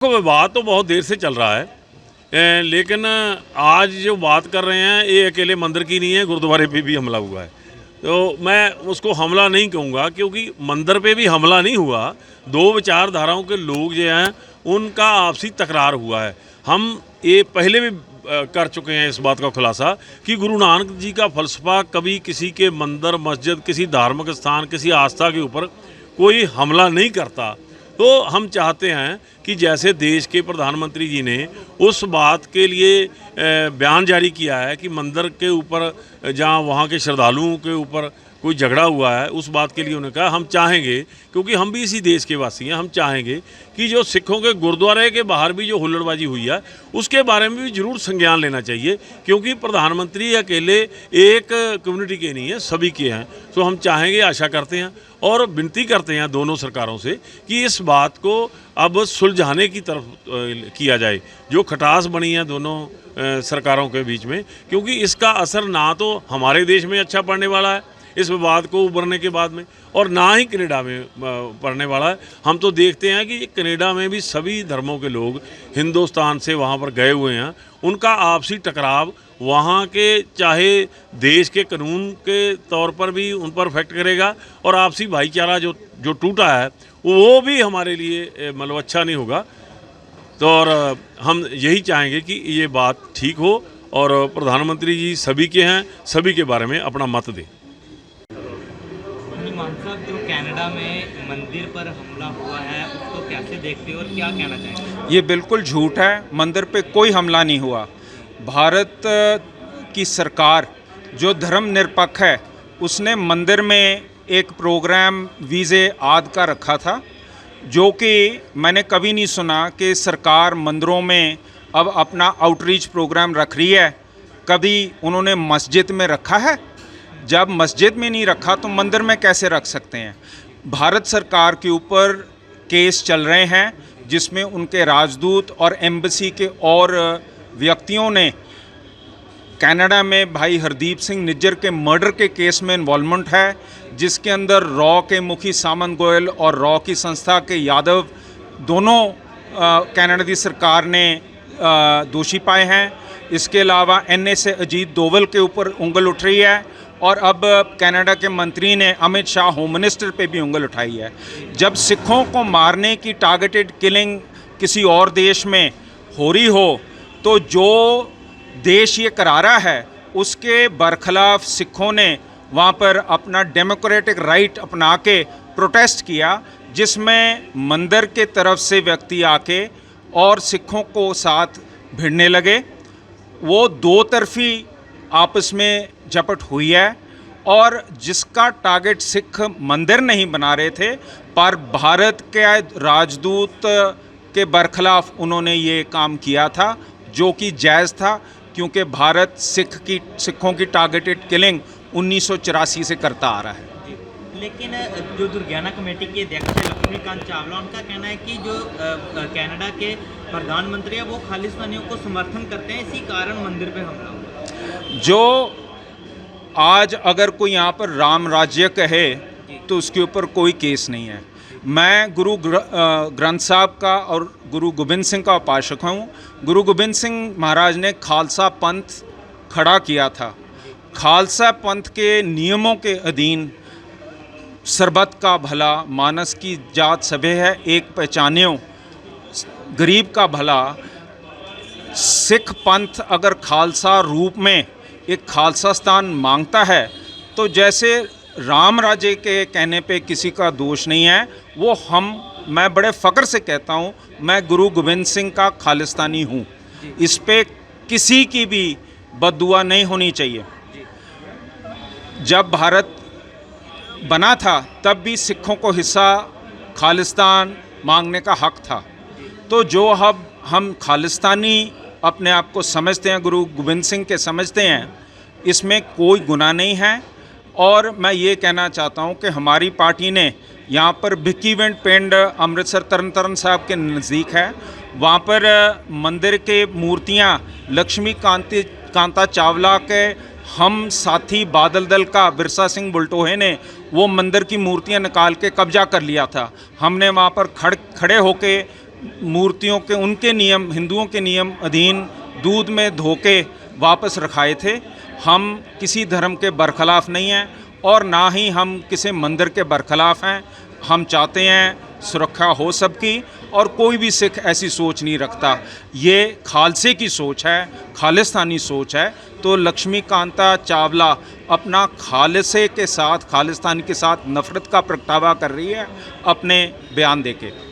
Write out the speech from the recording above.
को विवाद तो बहुत देर से चल रहा है, लेकिन आज जो बात कर रहे हैं ये अकेले मंदिर की नहीं है, गुरुद्वारे पे भी हमला हुआ है। तो मैं उसको हमला नहीं कहूँगा, क्योंकि मंदिर पे भी हमला नहीं हुआ। दो विचारधाराओं के लोग जो हैं उनका आपसी तकरार हुआ है। हम ये पहले भी कर चुके हैं इस बात का खुलासा कि गुरु नानक जी का फ़लसफ़ा कभी किसी के मंदिर, मस्जिद, किसी धार्मिक स्थान, किसी आस्था के ऊपर कोई हमला नहीं करता। तो हम चाहते हैं कि जैसे देश के प्रधानमंत्री जी ने उस बात के लिए बयान जारी किया है कि मंदिर के ऊपर जहाँ वहाँ के श्रद्धालुओं के ऊपर कोई झगड़ा हुआ है, उस बात के लिए उन्होंने कहा हम चाहेंगे, क्योंकि हम भी इसी देश के वासी हैं, हम चाहेंगे कि जो सिखों के गुरुद्वारे के बाहर भी जो हुल्लड़बाजी हुई है उसके बारे में भी ज़रूर संज्ञान लेना चाहिए, क्योंकि प्रधानमंत्री अकेले एक कम्युनिटी के नहीं है, सभी के हैं। तो हम चाहेंगे, आशा करते हैं और विनती करते हैं दोनों सरकारों से कि इस बात को अब सुलझाने की तरफ किया जाए, जो खटास बनी है दोनों सरकारों के बीच में, क्योंकि इसका असर ना तो हमारे देश में अच्छा पड़ने वाला है इस विवाद को उभरने के बाद में, और ना ही कनाडा में पड़ने वाला है। हम तो देखते हैं कि कनाडा में भी सभी धर्मों के लोग हिंदुस्तान से वहाँ पर गए हुए हैं, उनका आपसी टकराव वहाँ के चाहे देश के कानून के तौर पर भी उन पर इफेक्ट करेगा, और आपसी भाईचारा जो टूटा है वो भी हमारे लिए मतलब अच्छा नहीं होगा। तो और हम यही चाहेंगे कि ये बात ठीक हो और प्रधानमंत्री जी सभी के हैं, सभी के बारे में अपना मत दें। साहब, जो कनाडा में मंदिर पर हमला हुआ है उसको कैसे देखते हो और क्या कहना चाहेंगे? ये बिल्कुल झूठ है, मंदिर पे कोई हमला नहीं हुआ। भारत की सरकार जो धर्मनिरपेक्ष है उसने मंदिर में एक प्रोग्राम वीज़े आदि का रखा था, जो कि मैंने कभी नहीं सुना कि सरकार मंदिरों में अब अपना आउटरीच प्रोग्राम रख रही है। कभी उन्होंने मस्जिद में रखा है? जब मस्जिद में नहीं रखा तो मंदिर में कैसे रख सकते हैं? भारत सरकार के ऊपर केस चल रहे हैं जिसमें उनके राजदूत और एम्बेसी के और व्यक्तियों ने कनाडा में भाई हरदीप सिंह निज्जर के मर्डर के केस में इन्वॉल्वमेंट है, जिसके अंदर रॉ के मुखी सामंत गोयल और रॉ की संस्था के यादव दोनों कनाडा की सरकार ने दोषी पाए हैं। इसके अलावा NSA अजीत डोवल के ऊपर उंगल उठ रही है, और अब कनाडा के मंत्री ने अमित शाह होम मिनिस्टर पे भी उंगल उठाई है। जब सिखों को मारने की टारगेटेड किलिंग किसी और देश में हो रही हो, तो जो देश ये करा रहा है उसके बरखिलाफ सिखों ने वहाँ पर अपना डेमोक्रेटिक राइट अपना के प्रोटेस्ट किया, जिसमें मंदिर के तरफ से व्यक्ति आके और सिखों को साथ भिड़ने लगे। वो दो तरफी आपस में झपट हुई है, और जिसका टारगेट सिख मंदिर नहीं बना रहे थे, पर भारत के राजदूत के बरखिलाफ उन्होंने ये काम किया था, जो कि जायज़ था, क्योंकि भारत सिखों की टारगेटेड किलिंग 1984 से करता आ रहा है। लेकिन जो दुर्गाना कमेटी के अध्यक्ष है लक्ष्मीकांत चावला, उनका कहना है कि जो कनाडा के प्रधानमंत्री है वो खालिस्तानियों को समर्थन करते हैं, इसी कारण मंदिर पे हमला हुआ। जो आज अगर कोई यहाँ पर राम राज्य कहे तो उसके ऊपर कोई केस नहीं है। मैं गुरु ग्रंथ साहब का और गुरु गोबिंद सिंह का उपासक हूँ। गुरु गोबिंद सिंह महाराज ने खालसा पंथ खड़ा किया था। खालसा पंथ के नियमों के अधीन सरबत का भला, मानस की जात सभे है एक पहचान्यो, गरीब का भला। सिख पंथ अगर खालसा रूप में एक खालसा स्थान मांगता है, तो जैसे राम राज्य के कहने पे किसी का दोष नहीं है, वो मैं बड़े फ़ख्र से कहता हूँ, मैं गुरु गोबिंद सिंह का खालिस्तानी हूँ। इस पे किसी की भी बद्दुआ नहीं होनी चाहिए। जब भारत बना था तब भी सिखों को हिस्सा खालिस्तान मांगने का हक था। तो जो अब हम खालिस्तानी अपने आप को समझते हैं, गुरु गोबिंद सिंह के समझते हैं, इसमें कोई गुनाह नहीं है। और मैं ये कहना चाहता हूँ कि हमारी पार्टी ने यहाँ पर भिक्कीवेंट पिंड अमृतसर तरन साहब के नज़दीक है, वहाँ पर मंदिर के मूर्तियाँ लक्ष्मीकांता चावला के हम साथी बादल दल का बिरसा सिंह बुलटोहे ने वो मंदिर की मूर्तियां निकाल के कब्जा कर लिया था। हमने वहाँ पर खड़े होके मूर्तियों के उनके नियम, हिंदुओं के नियम अधीन दूध में धो के वापस रखाए थे। हम किसी धर्म के बरखिलाफ नहीं हैं और ना ही हम किसी मंदिर के बरखिलाफ हैं। हम चाहते हैं सुरक्षा हो सबकी और कोई भी सिख ऐसी सोच नहीं रखता। ये खालसे की सोच है, खालिस्तानी सोच है। तो लक्ष्मीकांता चावला अपना खालसे के साथ, खालिस्तान के साथ नफ़रत का प्रगटावा कर रही है अपने बयान देके।